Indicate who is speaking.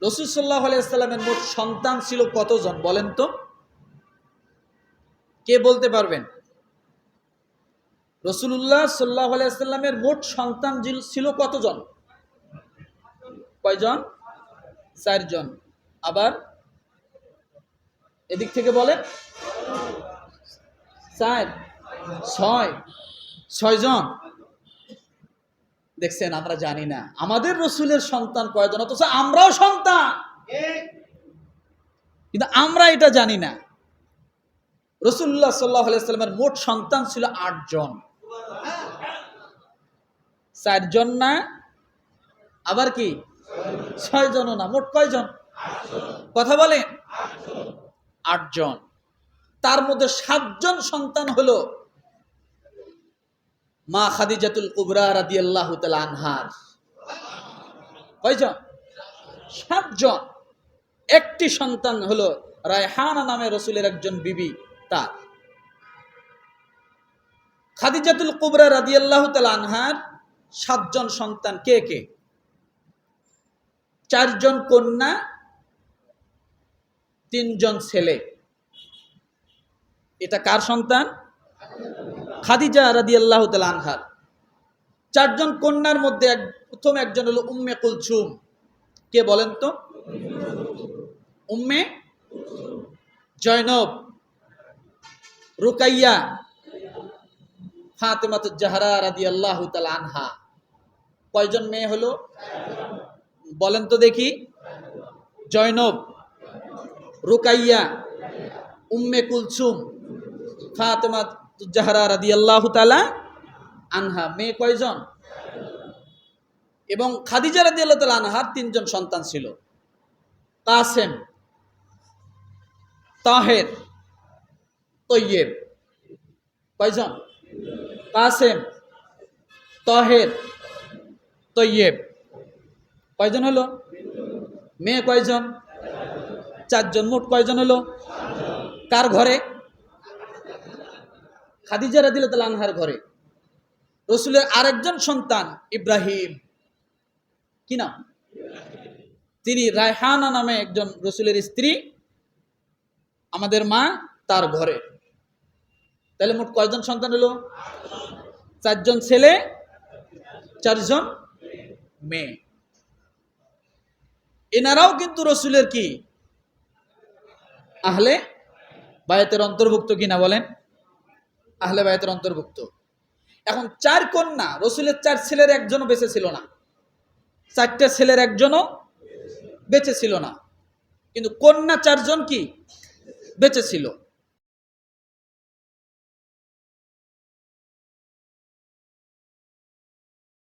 Speaker 1: রাসূল সাল্লাল্লাহু আলাইহি ওয়াসাল্লামের মোট সন্তান ছিল কতজন বলেন তো? কে বলতে পারবেন? রাসূলুল্লাহ সাল্লাল্লাহু আলাইহি ওয়াসাল্লামের মোট সন্তান ছিল কতজন? কয়জন? 4 জন। আবার এদিক থেকে বলেন 4 6 জন। দেখছেন, আমরা জানি না আমাদের রসুলের সন্তান কয়জন, অথচ আমরাও সন্তান, কিন্তু আমরা এটা জানি না। রাসূলুল্লাহ সাল্লাল্লাহু আলাইহি ওয়াসাল্লামের মোট সন্তান ছিল 8 জন। 4 জন না, আবার কি 6 জনও না, মোট কয়জন? কথা বলেন 8 জন। তার মধ্যে 7 জন সন্তান হলো মা খাদিজাতুল কুবরা রাদিয়াল্লাহু তাআলা আনহার। কয়জন? 7 জন। একটি সন্তান হলো রায়হানা নামে রসুলের একজন বিবি, তার। খাদিজাতুল কুবরা রাদিয়াল্লাহু তাআলা আনহার 7 জন সন্তান কে কে? 4 জন কন্যা, 3 জন ছেলে। এটা কার সন্তান? খাদিজা রাদিয়াল্লাহু তাআলা আনহার। 4 জন কন্যার মধ্যে প্রথম একজন হলো উম্মে কুলসুম। কে বলেন তো? উম্মে জয়নব, রুকাইয়া, ফাতেমাতুজ জাহরা রাদিয়াল্লাহু তাআলা আনহা। কয়জন মেয়ে হলো বলেন তো দেখি? জয়নব, রুকাইয়া, উম্মে কুলসুম, ফাতেমাতুজ জাহরা রাদিয়াল্লাহু তাআলা আনহা। মেয়ে কয়জন? এবং খাদিজা রাদিয়াল্লাহু তাআলা আনহার 3 জন সন্তান ছিল, কাসেম, তাহের, তৈয়েব। কয়জন? কাসেম, তাহের, তৈয়েব। কয়জন হলো? মেয়ে কয়জন? 4 জন। মোট কয়জন হলো? কার ঘরে? খাদিজা রাদিয়াল্লাহু তাআলা আনহার ঘরে। রসুলের আরেকজন সন্তান ইব্রাহিম। কি নাম? তিনি রায়হানা নামে একজন রসুলের স্ত্রী, আমাদের মা, তার ঘরে। তাহলে মোট কয়জন সন্তান হলো? 4 জন ছেলে, 4 জন মেয়ে। এনারাও কিন্তু রসুলের কি আহলে বায়াতের অন্তর্ভুক্ত কিনা বলেন? আহলে বায়াতের অন্তর্ভুক্ত। এখন 4 কন্যা, রসুলের 4 ছেলের একজনও বেঁচে ছিল না, 4টে ছেলের একজনও বেঁচে ছিল না, কিন্তু কন্যা 4 জন কি বেঁচে ছিল।